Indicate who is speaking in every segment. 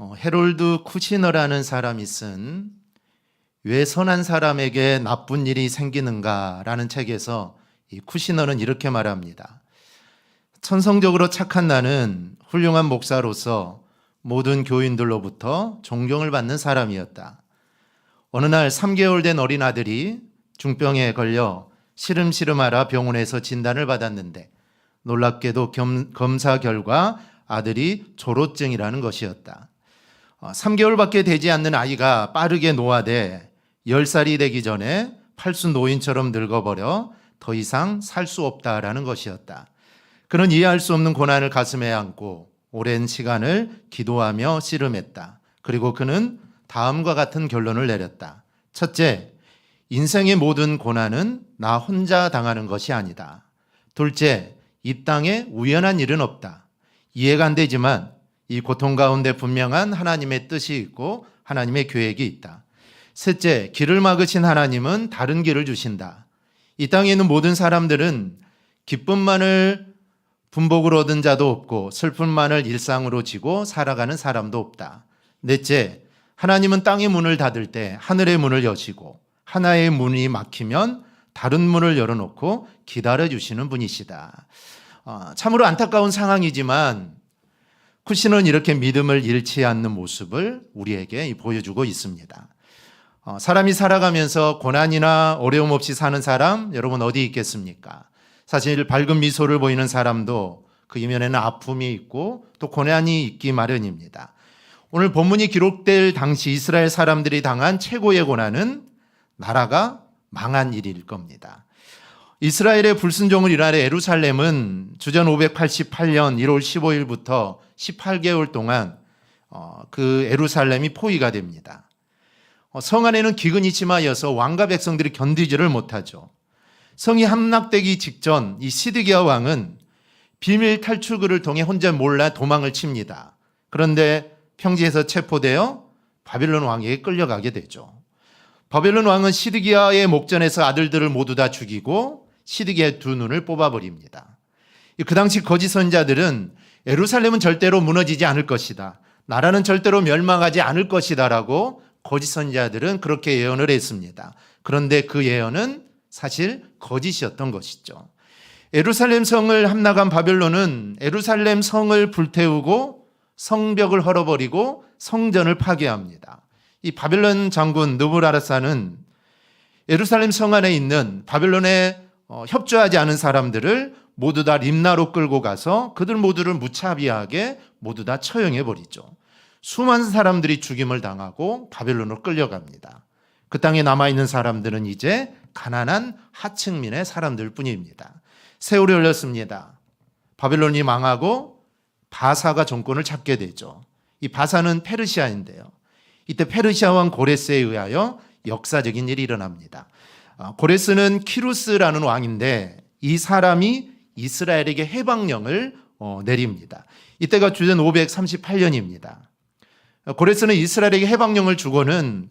Speaker 1: 해롤드 쿠시너라는 사람이 쓴 왜 선한 사람에게 나쁜 일이 생기는가라는 책에서 이 쿠시너는 이렇게 말합니다. 천성적으로 착한 나는 훌륭한 목사로서 모든 교인들로부터 존경을 받는 사람이었다. 어느 날 3개월 된 어린 아들이 중병에 걸려 시름시름하라 병원에서 진단을 받았는데 놀랍게도 검사 결과 아들이 조로증이라는 것이었다. 3개월밖에 되지 않는 아이가 빠르게 노화돼 10살이 되기 전에 팔순 노인처럼 늙어버려 더 이상 살 수 없다라는 것이었다. 그는 이해할 수 없는 고난을 가슴에 안고 오랜 시간을 기도하며 씨름했다. 그리고 그는 다음과 같은 결론을 내렸다. 첫째, 인생의 모든 고난은 나 혼자 당하는 것이 아니다. 둘째, 이 땅에 우연한 일은 없다. 이해가 안 되지만 이 고통 가운데 분명한 하나님의 뜻이 있고 하나님의 계획이 있다. 셋째, 길을 막으신 하나님은 다른 길을 주신다. 이 땅에 있는 모든 사람들은 기쁨만을 분복으로 얻은 자도 없고 슬픔만을 일상으로 지고 살아가는 사람도 없다. 넷째, 하나님은 땅의 문을 닫을 때 하늘의 문을 여시고 하나의 문이 막히면 다른 문을 열어놓고 기다려주시는 분이시다. 참으로 안타까운 상황이지만 쿠시는 이렇게 믿음을 잃지 않는 모습을 우리에게 보여주고 있습니다. 사람이 살아가면서 고난이나 어려움 없이 사는 사람 여러분 어디 있겠습니까? 사실 밝은 미소를 보이는 사람도 그 이면에는 아픔이 있고 또 고난이 있기 마련입니다. 오늘 본문이 기록될 당시 이스라엘 사람들이 당한 최고의 고난은 나라가 망한 일일 겁니다. 이스라엘의 불순종을 일하는 예루살렘은 주전 588년 1월 15일부터 18개월 동안 그 예루살렘이 포위가 됩니다. 성 안에는 기근이 심하여서 왕과 백성들이 견디지를 못하죠. 성이 함락되기 직전 이 시드기야 왕은 비밀 탈출구를 통해 혼자 몰래 도망을 칩니다. 그런데 평지에서 체포되어 바벨론 왕에게 끌려가게 되죠. 바벨론 왕은 시드기야의 목전에서 아들들을 모두 다 죽이고 시드기야의 두 눈을 뽑아버립니다. 그 당시 거짓 선지자들은 예루살렘은 절대로 무너지지 않을 것이다. 나라는 절대로 멸망하지 않을 것이다 라고 거짓 선지자들은 그렇게 예언을 했습니다. 그런데 그 예언은 사실 거짓이었던 것이죠. 예루살렘 성을 함락한 바벨론은 예루살렘 성을 불태우고 성벽을 헐어버리고 성전을 파괴합니다. 이 바벨론 장군 느부라르사는 예루살렘 성 안에 있는 바벨론에 협조하지 않은 사람들을 모두 다 림나로 끌고 가서 그들 모두를 무차비하게 모두 다 처형해 버리죠. 수많은 사람들이 죽임을 당하고 바벨론으로 끌려갑니다. 그 땅에 남아있는 사람들은 이제 가난한 하층민의 사람들 뿐입니다. 세월이 흘렀습니다. 바벨론이 망하고 바사가 정권을 잡게 되죠. 이 바사는 페르시아인데요. 이때 페르시아 왕 고레스에 의하여 역사적인 일이 일어납니다. 고레스는 키루스라는 왕인데 이 사람이 이스라엘에게 해방령을 내립니다. 이때가 주전 538년입니다. 고레스는 이스라엘에게 해방령을 주고는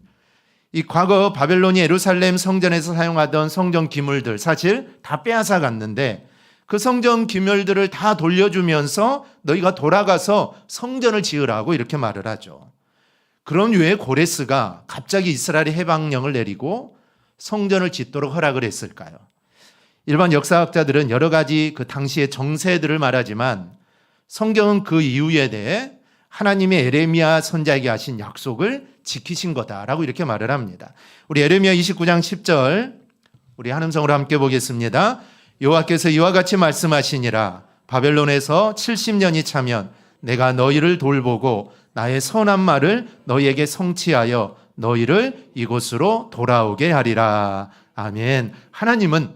Speaker 1: 이 과거 바벨론이 예루살렘 성전에서 사용하던 성전 기물들 사실 다 빼앗아 갔는데 그 성전 기물들을 다 돌려주면서 너희가 돌아가서 성전을 지으라고 이렇게 말을 하죠. 그런 이유에 고레스가 갑자기 이스라엘의 해방령을 내리고 성전을 짓도록 허락을 했을까요? 일반 역사학자들은 여러 가지 그 당시의 정세들을 말하지만 성경은 그 이유에 대해 하나님의 에레미야 선지자에게 하신 약속을 지키신 거다라고 이렇게 말을 합니다. 우리 에레미야 29장 10절 우리 한음성으로 함께 보겠습니다. 여호와께서 이와 같이 말씀하시니라 바벨론에서 70년이 차면 내가 너희를 돌보고 나의 선한 말을 너희에게 성취하여 너희를 이곳으로 돌아오게 하리라. 아멘. 하나님은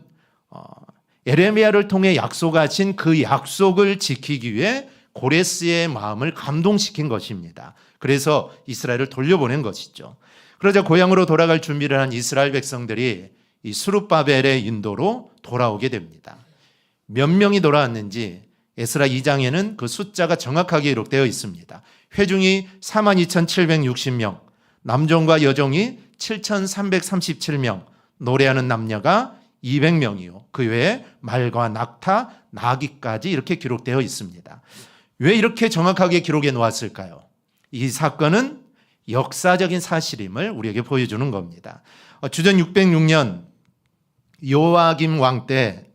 Speaker 1: 에레미야를 통해 약속하신 그 약속을 지키기 위해 고레스의 마음을 감동시킨 것입니다. 그래서 이스라엘을 돌려보낸 것이죠. 그러자 고향으로 돌아갈 준비를 한 이스라엘 백성들이 이 스룹바벨의 인도로 돌아오게 됩니다. 몇 명이 돌아왔는지 에스라 2장에는 그 숫자가 정확하게 기록되어 있습니다. 회중이 42,760명, 남종과 여종이 7,337명, 노래하는 남녀가 200명이요. 그 외에 말과 낙타, 나귀까지 이렇게 기록되어 있습니다. 왜 이렇게 정확하게 기록해 놓았을까요? 이 사건은 역사적인 사실임을 우리에게 보여주는 겁니다. 주전 606년 요아김 왕 때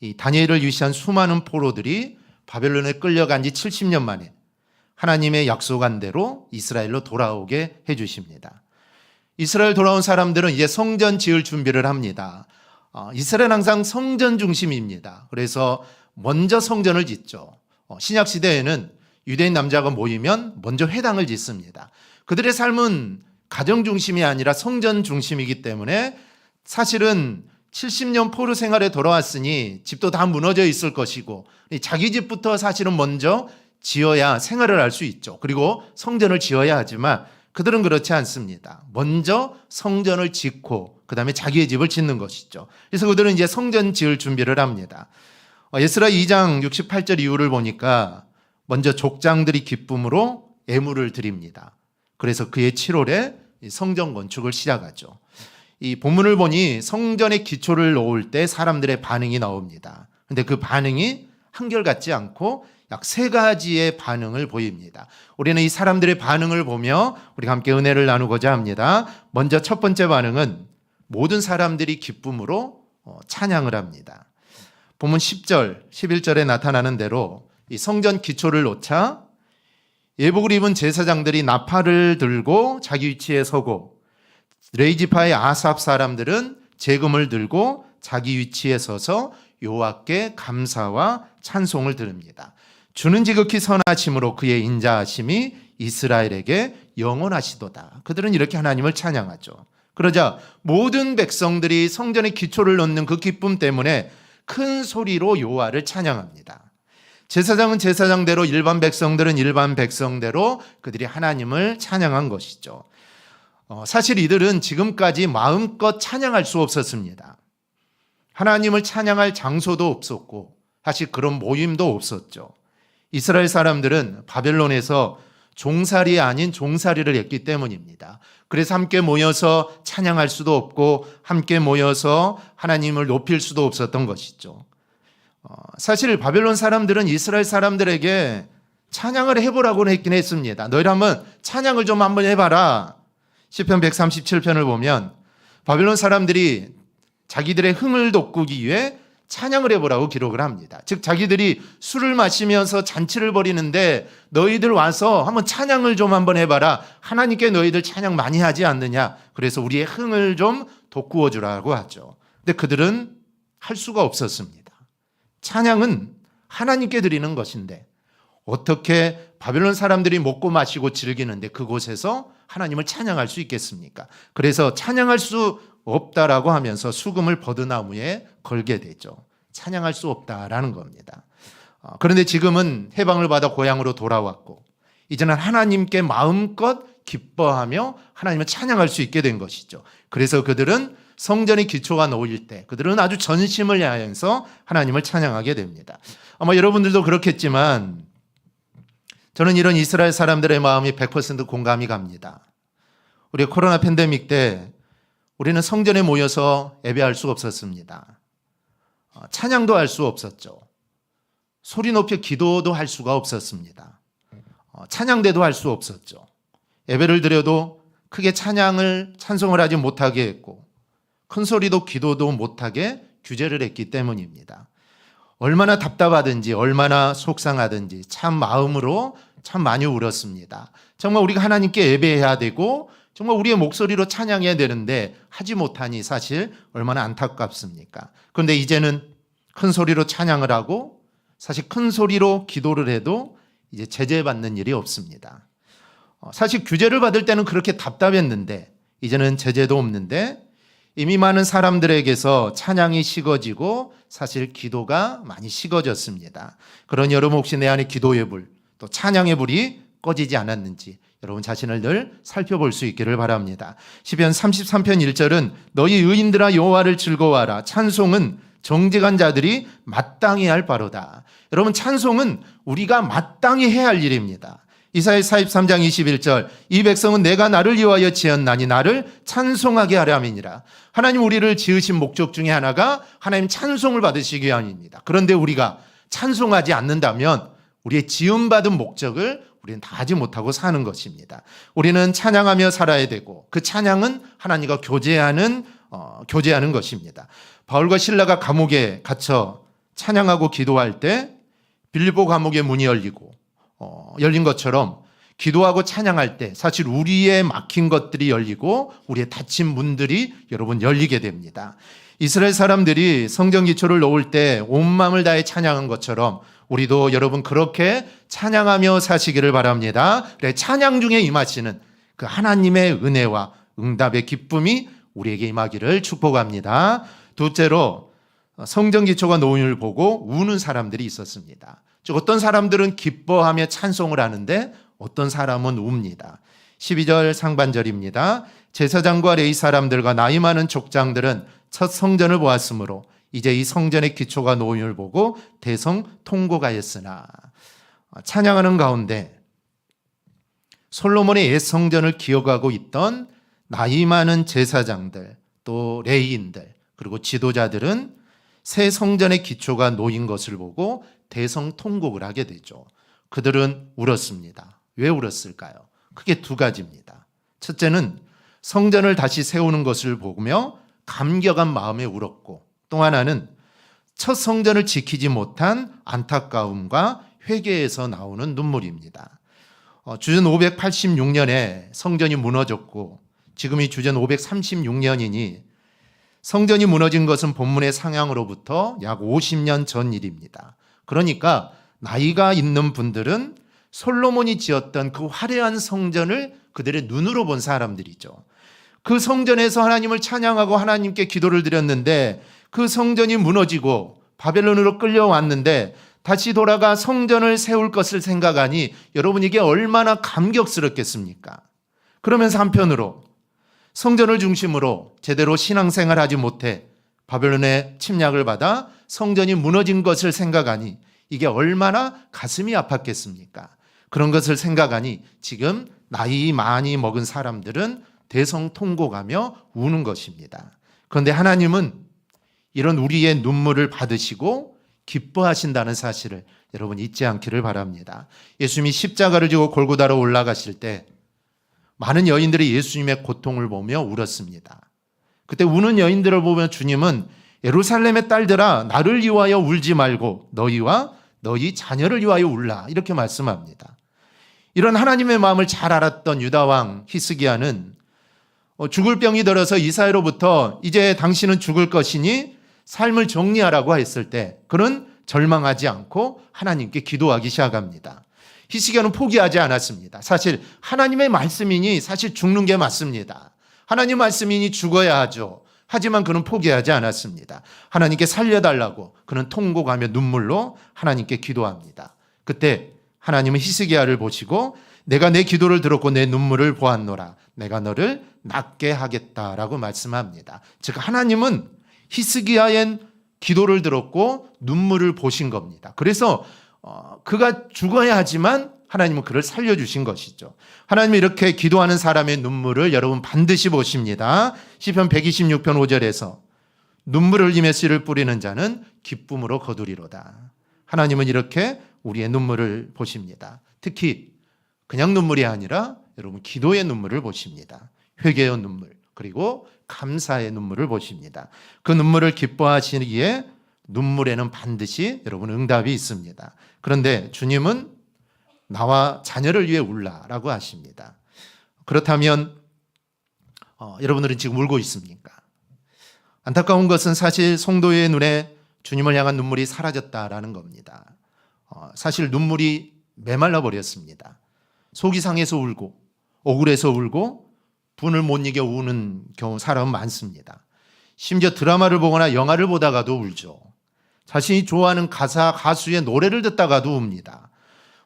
Speaker 1: 이 다니엘을 위시한 수많은 포로들이 바벨론에 끌려간 지 70년 만에 하나님의 약속한 대로 이스라엘로 돌아오게 해주십니다. 이스라엘 돌아온 사람들은 이제 성전 지을 준비를 합니다. 이스라엘은 항상 성전 중심입니다. 그래서 먼저 성전을 짓죠. 신약 시대에는 유대인 남자가 모이면 먼저 회당을 짓습니다. 그들의 삶은 가정 중심이 아니라 성전 중심이기 때문에 사실은 70년 포로 생활에 돌아왔으니 집도 다 무너져 있을 것이고 자기 집부터 사실은 먼저 지어야 생활을 할 수 있죠. 그리고 성전을 지어야 하지만 그들은 그렇지 않습니다. 먼저 성전을 짓고 그다음에 자기의 집을 짓는 것이죠. 그래서 그들은 이제 성전 지을 준비를 합니다. 에스라 2장 68절 이후를 보니까 먼저 족장들이 기쁨으로 예물을 드립니다. 그래서 그의 7월에 성전 건축을 시작하죠. 이 본문을 보니 성전의 기초를 놓을 때 사람들의 반응이 나옵니다. 그런데 그 반응이 한결같지 않고 약 3가지의 반응을 보입니다. 우리는 이 사람들의 반응을 보며 우리가 함께 은혜를 나누고자 합니다. 먼저 첫 번째 반응은 모든 사람들이 기쁨으로 찬양을 합니다. 본문 10절, 11절에 나타나는 대로 이 성전 기초를 놓자 예복을 입은 제사장들이 나팔을 들고 자기 위치에 서고 레이지파의 아삽 사람들은 제금을 들고 자기 위치에 서서 여호와께 감사와 찬송을 드립니다. 주는 지극히 선하심으로 그의 인자하심이 이스라엘에게 영원하시도다. 그들은 이렇게 하나님을 찬양하죠. 그러자 모든 백성들이 성전의 기초를 놓는 그 기쁨 때문에 큰 소리로 여호와를 찬양합니다. 제사장은 제사장대로, 일반 백성들은 일반 백성대로 그들이 하나님을 찬양한 것이죠. 사실 이들은 지금까지 마음껏 찬양할 수 없었습니다. 하나님을 찬양할 장소도 없었고 사실 그런 모임도 없었죠. 이스라엘 사람들은 바벨론에서 종살이 아닌 종살이를 했기 때문입니다. 그래서 함께 모여서 찬양할 수도 없고 함께 모여서 하나님을 높일 수도 없었던 것이죠. 사실 바벨론 사람들은 이스라엘 사람들에게 찬양을 해보라고 했긴 했습니다. 너희들 한번 찬양을 좀 한번 해봐라. 시편 137편을 보면 바벨론 사람들이 자기들의 흥을 돋구기 위해 찬양을 해보라고 기록을 합니다. 즉 자기들이 술을 마시면서 잔치를 벌이는데 너희들 와서 한번 찬양을 좀 한번 해봐라. 하나님께 너희들 찬양 많이 하지 않느냐. 그래서 우리의 흥을 좀 돋구어 주라고 하죠. 근데 그들은 할 수가 없었습니다. 찬양은 하나님께 드리는 것인데 어떻게 바벨론 사람들이 먹고 마시고 즐기는데 그곳에서 하나님을 찬양할 수 있겠습니까? 그래서 찬양할 수 없다라고 하면서 수금을 버드나무에 걸게 되죠. 찬양할 수 없다라는 겁니다. 그런데 지금은 해방을 받아 고향으로 돌아왔고 이제는 하나님께 마음껏 기뻐하며 하나님을 찬양할 수 있게 된 것이죠. 그래서 그들은 성전의 기초가 놓일 때 그들은 아주 전심을 다해서 하나님을 찬양하게 됩니다. 아마 여러분들도 그렇겠지만 저는 이런 이스라엘 사람들의 마음이 100% 공감이 갑니다. 우리 코로나 팬데믹 때 우리는 성전에 모여서 예배할 수 없었습니다. 찬양도 할 수 없었죠. 소리 높여 기도도 할 수가 없었습니다. 찬양대도 할 수 없었죠. 예배를 드려도 크게 찬송을 하지 못하게 했고 큰 소리도 기도도 못하게 규제를 했기 때문입니다. 얼마나 답답하든지 얼마나 속상하든지 참 마음으로 참 많이 울었습니다. 정말 우리가 하나님께 예배해야 되고 정말 우리의 목소리로 찬양해야 되는데 하지 못하니 사실 얼마나 안타깝습니까? 그런데 이제는 큰 소리로 찬양을 하고 사실 큰 소리로 기도를 해도 이제 제재받는 일이 없습니다. 사실 규제를 받을 때는 그렇게 답답했는데 이제는 제재도 없는데 이미 많은 사람들에게서 찬양이 식어지고 사실 기도가 많이 식어졌습니다. 그러니 여러분 혹시 내 안에 기도의 불, 또 찬양의 불이 꺼지지 않았는지 여러분 자신을 늘 살펴볼 수 있기를 바랍니다. 시편 33편 1절은 너희 의인들아 여호와를 즐거워하라. 찬송은 정직한 자들이 마땅히 할 바로다. 여러분 찬송은 우리가 마땅히 해야 할 일입니다. 이사야 43장 21절 이 백성은 내가 나를 위하여 지었나니 나를 찬송하게 하려 함이니라. 하나님 우리를 지으신 목적 중에 하나가 하나님 찬송을 받으시기 위함입니다. 그런데 우리가 찬송하지 않는다면 우리의 지음받은 목적을 우리는 다 하지 못하고 사는 것입니다. 우리는 찬양하며 살아야 되고 그 찬양은 하나님과 교제하는 것입니다. 바울과 실라가 감옥에 갇혀 찬양하고 기도할 때 빌립보 감옥의 문이 열린 것처럼 기도하고 찬양할 때 사실 우리의 막힌 것들이 열리고 우리의 닫힌 문들이 여러분 열리게 됩니다. 이스라엘 사람들이 성전 기초를 놓을 때 온 마음을 다해 찬양한 것처럼 우리도 여러분 그렇게 찬양하며 사시기를 바랍니다. 그래, 찬양 중에 임하시는 그 하나님의 은혜와 응답의 기쁨이 우리에게 임하기를 축복합니다. 둘째로 성전 기초가 놓인 을 보고 우는 사람들이 있었습니다. 즉 어떤 사람들은 기뻐하며 찬송을 하는데 어떤 사람은 웁니다. 12절 상반절입니다. 제사장과 레위 사람들과 나이 많은 족장들은 첫 성전을 보았으므로 이제 이 성전의 기초가 놓임을 보고 대성통곡하였으나, 찬양하는 가운데 솔로몬의 옛 성전을 기억하고 있던 나이 많은 제사장들, 또 레위인들, 그리고 지도자들은 새 성전의 기초가 놓인 것을 보고 대성통곡을 하게 되죠. 그들은 울었습니다. 왜 울었을까요? 크게 두 가지입니다. 첫째는 성전을 다시 세우는 것을 보며 감격한 마음에 울었고, 또 하나는 첫 성전을 지키지 못한 안타까움과 회개에서 나오는 눈물입니다. 주전 586년에 성전이 무너졌고 지금이 주전 536년이니 성전이 무너진 것은 본문의 상향으로부터 약 50년 전 일입니다. 그러니까 나이가 있는 분들은 솔로몬이 지었던 그 화려한 성전을 그들의 눈으로 본 사람들이죠. 그 성전에서 하나님을 찬양하고 하나님께 기도를 드렸는데 그 성전이 무너지고 바벨론으로 끌려왔는데 다시 돌아가 성전을 세울 것을 생각하니 여러분 이게 얼마나 감격스럽겠습니까? 그러면서 한편으로 성전을 중심으로 제대로 신앙생활하지 못해 바벨론의 침략을 받아 성전이 무너진 것을 생각하니 이게 얼마나 가슴이 아팠겠습니까? 그런 것을 생각하니 지금 나이 많이 먹은 사람들은 대성통곡하며 우는 것입니다. 그런데 하나님은 이런 우리의 눈물을 받으시고 기뻐하신다는 사실을 여러분 잊지 않기를 바랍니다. 예수님이 십자가를 지고 골고다로 올라가실 때 많은 여인들이 예수님의 고통을 보며 울었습니다. 그때 우는 여인들을 보며 주님은 예루살렘의 딸들아 나를 위하여 울지 말고 너희와 너희 자녀를 위하여 울라 이렇게 말씀합니다. 이런 하나님의 마음을 잘 알았던 유다왕 히스기야는 죽을 병이 들어서 이사야로부터 이제 당신은 죽을 것이니 삶을 정리하라고 했을 때 그는 절망하지 않고 하나님께 기도하기 시작합니다. 히스기야는 포기하지 않았습니다. 사실 하나님의 말씀이니 사실 죽는 게 맞습니다. 하나님 말씀이니 죽어야 하죠. 하지만 그는 포기하지 않았습니다. 하나님께 살려달라고 그는 통곡하며 눈물로 하나님께 기도합니다. 그때 하나님은 히스기야를 보시고 내가 내 기도를 들었고 내 눈물을 보았노라. 내가 너를 낫게 하겠다라고 말씀합니다. 즉 하나님은 히스기야의 기도를 들었고 눈물을 보신 겁니다. 그래서 그가 죽어야 하지만 하나님은 그를 살려주신 것이죠. 하나님은 이렇게 기도하는 사람의 눈물을 여러분 반드시 보십니다. 시편 126편 5절에서 눈물을 흘리며 씨를 뿌리는 자는 기쁨으로 거두리로다. 하나님은 이렇게 우리의 눈물을 보십니다. 특히 그냥 눈물이 아니라 여러분 기도의 눈물을 보십니다. 회개의 눈물 그리고 감사의 눈물을 보십니다. 그 눈물을 기뻐하시기에 눈물에는 반드시 여러분 응답이 있습니다. 그런데 주님은 나와 자녀를 위해 울라라고 하십니다. 그렇다면 여러분들은 지금 울고 있습니까? 안타까운 것은 사실 성도의 눈에 주님을 향한 눈물이 사라졌다라는 겁니다. 사실 눈물이 메말라 버렸습니다. 속이 상해서 울고 억울해서 울고 분을 못 이겨 우는 경우 사람은 많습니다. 심지어 드라마를 보거나 영화를 보다가도 울죠. 자신이 좋아하는 가수의 노래를 듣다가도 웁니다.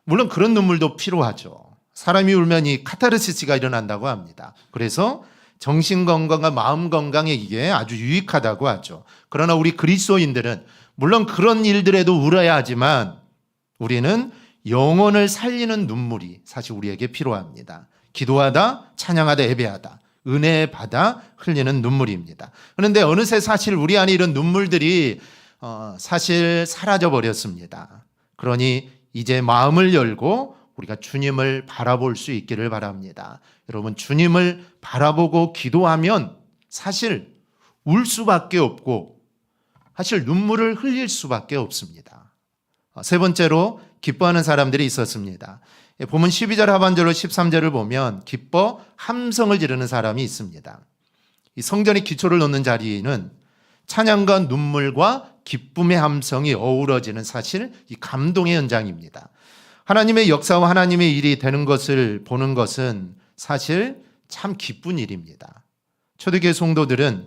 Speaker 1: 물론 그런 눈물도 필요하죠. 사람이 울면 이 카타르시스가 일어난다고 합니다. 그래서 정신 건강과 마음 건강에 이게 아주 유익하다고 하죠. 그러나 우리 그리스도인들은 물론 그런 일들에도 울어야 하지만 우리는 영혼을 살리는 눈물이 사실 우리에게 필요합니다. 기도하다, 찬양하다, 예배하다, 은혜 받아 흘리는 눈물입니다. 그런데 어느새 사실 우리 안에 이런 눈물들이 사실 사라져 버렸습니다. 그러니 이제 마음을 열고 우리가 주님을 바라볼 수 있기를 바랍니다. 여러분, 주님을 바라보고 기도하면 사실 울 수밖에 없고 사실 눈물을 흘릴 수밖에 없습니다. 세 번째로 기뻐하는 사람들이 있었습니다. 본문 12절 하반절로 13절을 보면 기뻐 함성을 지르는 사람이 있습니다. 이 성전의 기초를 놓는 자리는 찬양과 눈물과 기쁨의 함성이 어우러지는 사실 이 감동의 현장입니다. 하나님의 역사와 하나님의 일이 되는 것을 보는 것은 사실 참 기쁜 일입니다. 초대교회 성도들은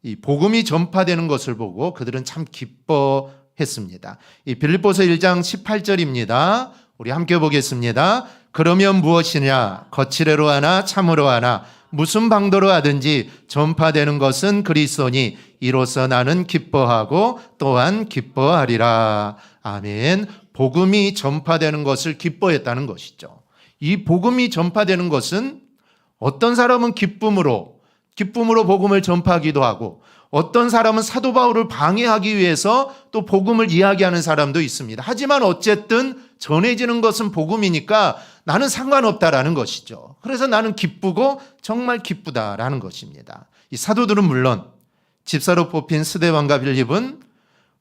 Speaker 1: 이 복음이 전파되는 것을 보고 그들은 참 기뻐했습니다. 이 빌립보서 1장 18절입니다. 우리 함께 보겠습니다. 그러면 무엇이냐? 거칠애로 하나 참으로 하나 무슨 방도로 하든지 전파되는 것은 그리스도니 이로써 나는 기뻐하고 또한 기뻐하리라. 아멘. 복음이 전파되는 것을 기뻐했다는 것이죠. 이 복음이 전파되는 것은 어떤 사람은 기쁨으로 복음을 전파하기도 하고 어떤 사람은 사도 바울을 방해하기 위해서 또 복음을 이야기하는 사람도 있습니다. 하지만 어쨌든 전해지는 것은 복음이니까 나는 상관없다라는 것이죠. 그래서 나는 기쁘고 정말 기쁘다라는 것입니다. 이 사도들은 물론 집사로 뽑힌 스데반과 빌립은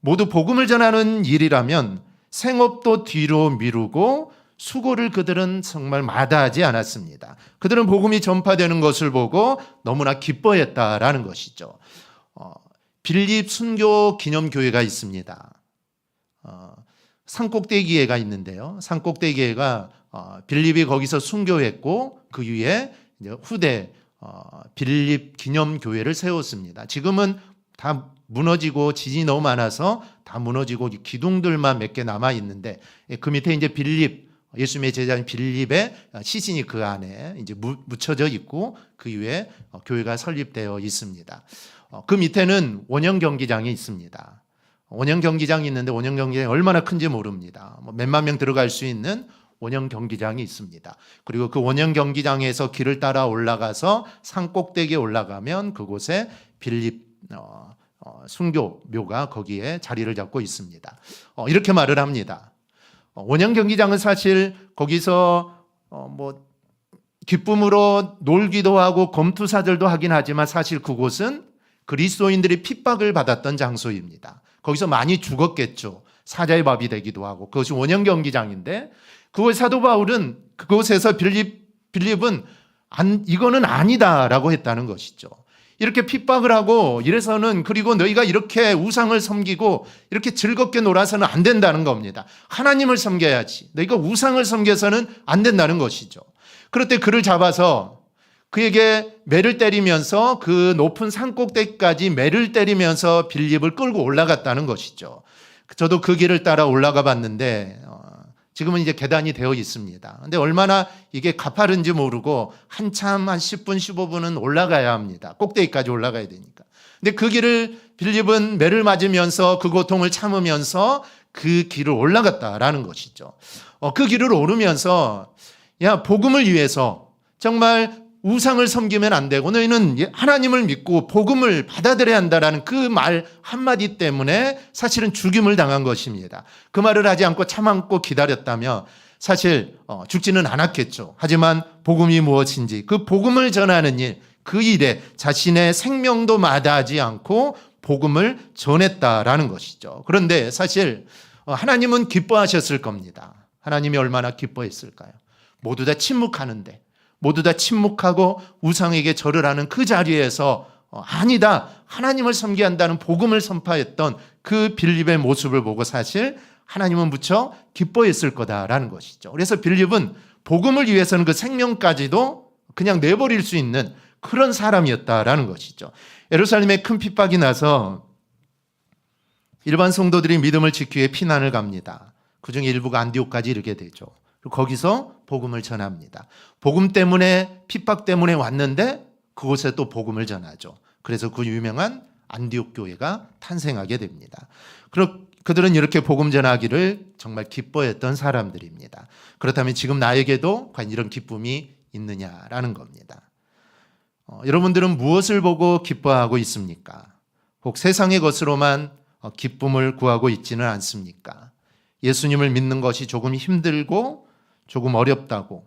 Speaker 1: 모두 복음을 전하는 일이라면 생업도 뒤로 미루고 수고를 그들은 정말 마다하지 않았습니다. 그들은 복음이 전파되는 것을 보고 너무나 기뻐했다라는 것이죠. 빌립 순교 기념교회가 있습니다. 산꼭대기회가 있는데요. 산꼭대기회가 빌립이 거기서 순교했고 그 위에 이제 후대 빌립 기념교회를 세웠습니다. 지금은 다 무너지고 지진이 너무 많아서 다 무너지고 기둥들만 몇 개 남아 있는데 그 밑에 이제 빌립 예수님의 제자인 빌립의 시신이 그 안에 이제 묻혀져 있고 그 위에 교회가 설립되어 있습니다. 그 밑에는 원형 경기장이 있습니다. 원형 경기장이 있는데 원형 경기장이 얼마나 큰지 모릅니다. 몇만 명 들어갈 수 있는 원형 경기장이 있습니다. 그리고 그 원형 경기장에서 길을 따라 올라가서 산 꼭대기에 올라가면 그곳에 빌립 순교묘가 거기에 자리를 잡고 있습니다. 이렇게 말을 합니다. 원형 경기장은 사실 거기서 기쁨으로 놀기도 하고 검투사들도 하긴 하지만 사실 그곳은 그리스도인들이 핍박을 받았던 장소입니다. 거기서 많이 죽었겠죠. 사자의 밥이 되기도 하고 그것이 원형 경기장인데 그곳 사도 바울은 그곳에서 빌립은 이거는 아니다라고 했다는 것이죠. 이렇게 핍박을 하고 이래서는 그리고 너희가 이렇게 우상을 섬기고 이렇게 즐겁게 놀아서는 안 된다는 겁니다. 하나님을 섬겨야지. 너희가 우상을 섬겨서는 안 된다는 것이죠. 그럴 때 그를 잡아서 그에게 매를 때리면서 그 높은 산꼭대기까지 매를 때리면서 빌립을 끌고 올라갔다는 것이죠. 저도 그 길을 따라 올라가 봤는데 지금은 이제 계단이 되어 있습니다. 근데 얼마나 이게 가파른지 모르고 한참 한 10분, 15분은 올라가야 합니다. 꼭대기까지 올라가야 되니까. 근데 그 길을 빌립은 매를 맞으면서 그 고통을 참으면서 그 길을 올라갔다라는 것이죠. 그 길을 오르면서 복음을 위해서 정말 우상을 섬기면 안 되고 너희는 하나님을 믿고 복음을 받아들여야 한다라는 그 말 한마디 때문에 사실은 죽임을 당한 것입니다. 그 말을 하지 않고 참고 기다렸다면 사실 죽지는 않았겠죠. 하지만 복음이 무엇인지 그 복음을 전하는 일, 그 일에 자신의 생명도 마다하지 않고 복음을 전했다라는 것이죠. 그런데 사실 하나님은 기뻐하셨을 겁니다. 하나님이 얼마나 기뻐했을까요? 모두 다 침묵하는데 모두 다 침묵하고 우상에게 절을 하는 그 자리에서 아니다, 하나님을 섬겨야 한다는 복음을 선포했던 그 빌립의 모습을 보고 사실 하나님은 무척 기뻐했을 거다라는 것이죠. 그래서 빌립은 복음을 위해서는 그 생명까지도 그냥 내버릴 수 있는 그런 사람이었다라는 것이죠. 예루살렘에 큰 핍박이 나서 일반 성도들이 믿음을 지키기 위해 피난을 갑니다. 그중에 일부가 안디옥까지 이르게 되죠. 거기서 복음을 전합니다. 복음 때문에 핍박 때문에 왔는데 그곳에 또 복음을 전하죠. 그래서 그 유명한 안디옥 교회가 탄생하게 됩니다. 그들은 이렇게 복음 전하기를 정말 기뻐했던 사람들입니다. 그렇다면 지금 나에게도 과연 이런 기쁨이 있느냐라는 겁니다. 여러분들은 무엇을 보고 기뻐하고 있습니까? 혹 세상의 것으로만 기쁨을 구하고 있지는 않습니까? 예수님을 믿는 것이 조금 힘들고 조금 어렵다고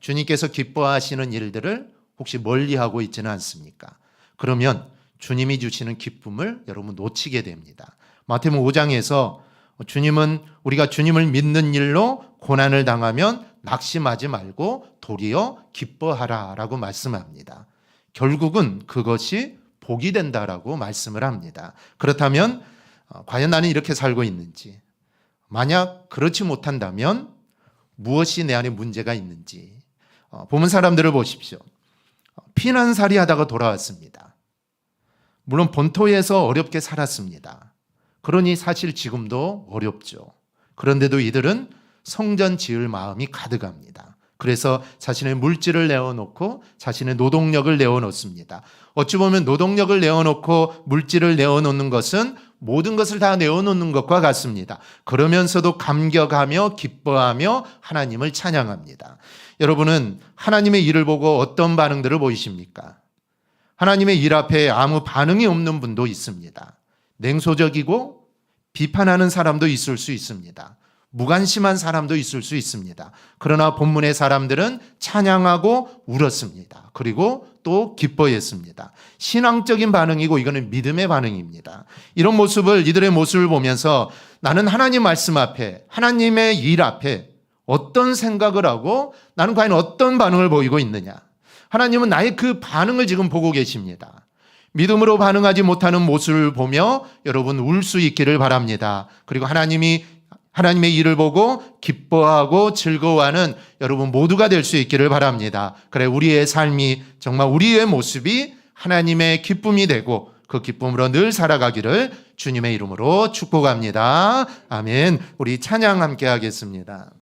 Speaker 1: 주님께서 기뻐하시는 일들을 혹시 멀리하고 있지는 않습니까? 그러면 주님이 주시는 기쁨을 여러분 놓치게 됩니다. 마태복음 5장에서 주님은 우리가 주님을 믿는 일로 고난을 당하면 낙심하지 말고 도리어 기뻐하라라고 말씀합니다. 결국은 그것이 복이 된다라고 말씀을 합니다. 그렇다면 과연 나는 이렇게 살고 있는지, 만약 그렇지 못한다면 무엇이 내 안에 문제가 있는지 보면 사람들을 보십시오. 피난살이 하다가 돌아왔습니다. 물론 본토에서 어렵게 살았습니다. 그러니 사실 지금도 어렵죠. 그런데도 이들은 성전 지을 마음이 가득합니다. 그래서 자신의 물질을 내어놓고 자신의 노동력을 내어놓습니다. 어찌 보면 노동력을 내어놓고 물질을 내어놓는 것은 모든 것을 다 내어놓는 것과 같습니다. 그러면서도 감격하며 기뻐하며 하나님을 찬양합니다. 여러분은 하나님의 일을 보고 어떤 반응들을 보이십니까? 하나님의 일 앞에 아무 반응이 없는 분도 있습니다. 냉소적이고 비판하는 사람도 있을 수 있습니다. 무관심한 사람도 있을 수 있습니다. 그러나 본문의 사람들은 찬양하고 울었습니다. 그리고 또 기뻐했습니다. 신앙적인 반응이고 이거는 믿음의 반응입니다. 이런 모습을, 이들의 모습을 보면서 나는 하나님 말씀 앞에, 하나님의 일 앞에 어떤 생각을 하고 나는 과연 어떤 반응을 보이고 있느냐. 하나님은 나의 그 반응을 지금 보고 계십니다. 믿음으로 반응하지 못하는 모습을 보며 여러분 울 수 있기를 바랍니다. 그리고 하나님의 일을 보고 기뻐하고 즐거워하는 여러분 모두가 될 수 있기를 바랍니다. 그래, 우리의 삶이, 정말 우리의 모습이 하나님의 기쁨이 되고 그 기쁨으로 늘 살아가기를 주님의 이름으로 축복합니다. 아멘. 우리 찬양 함께 하겠습니다.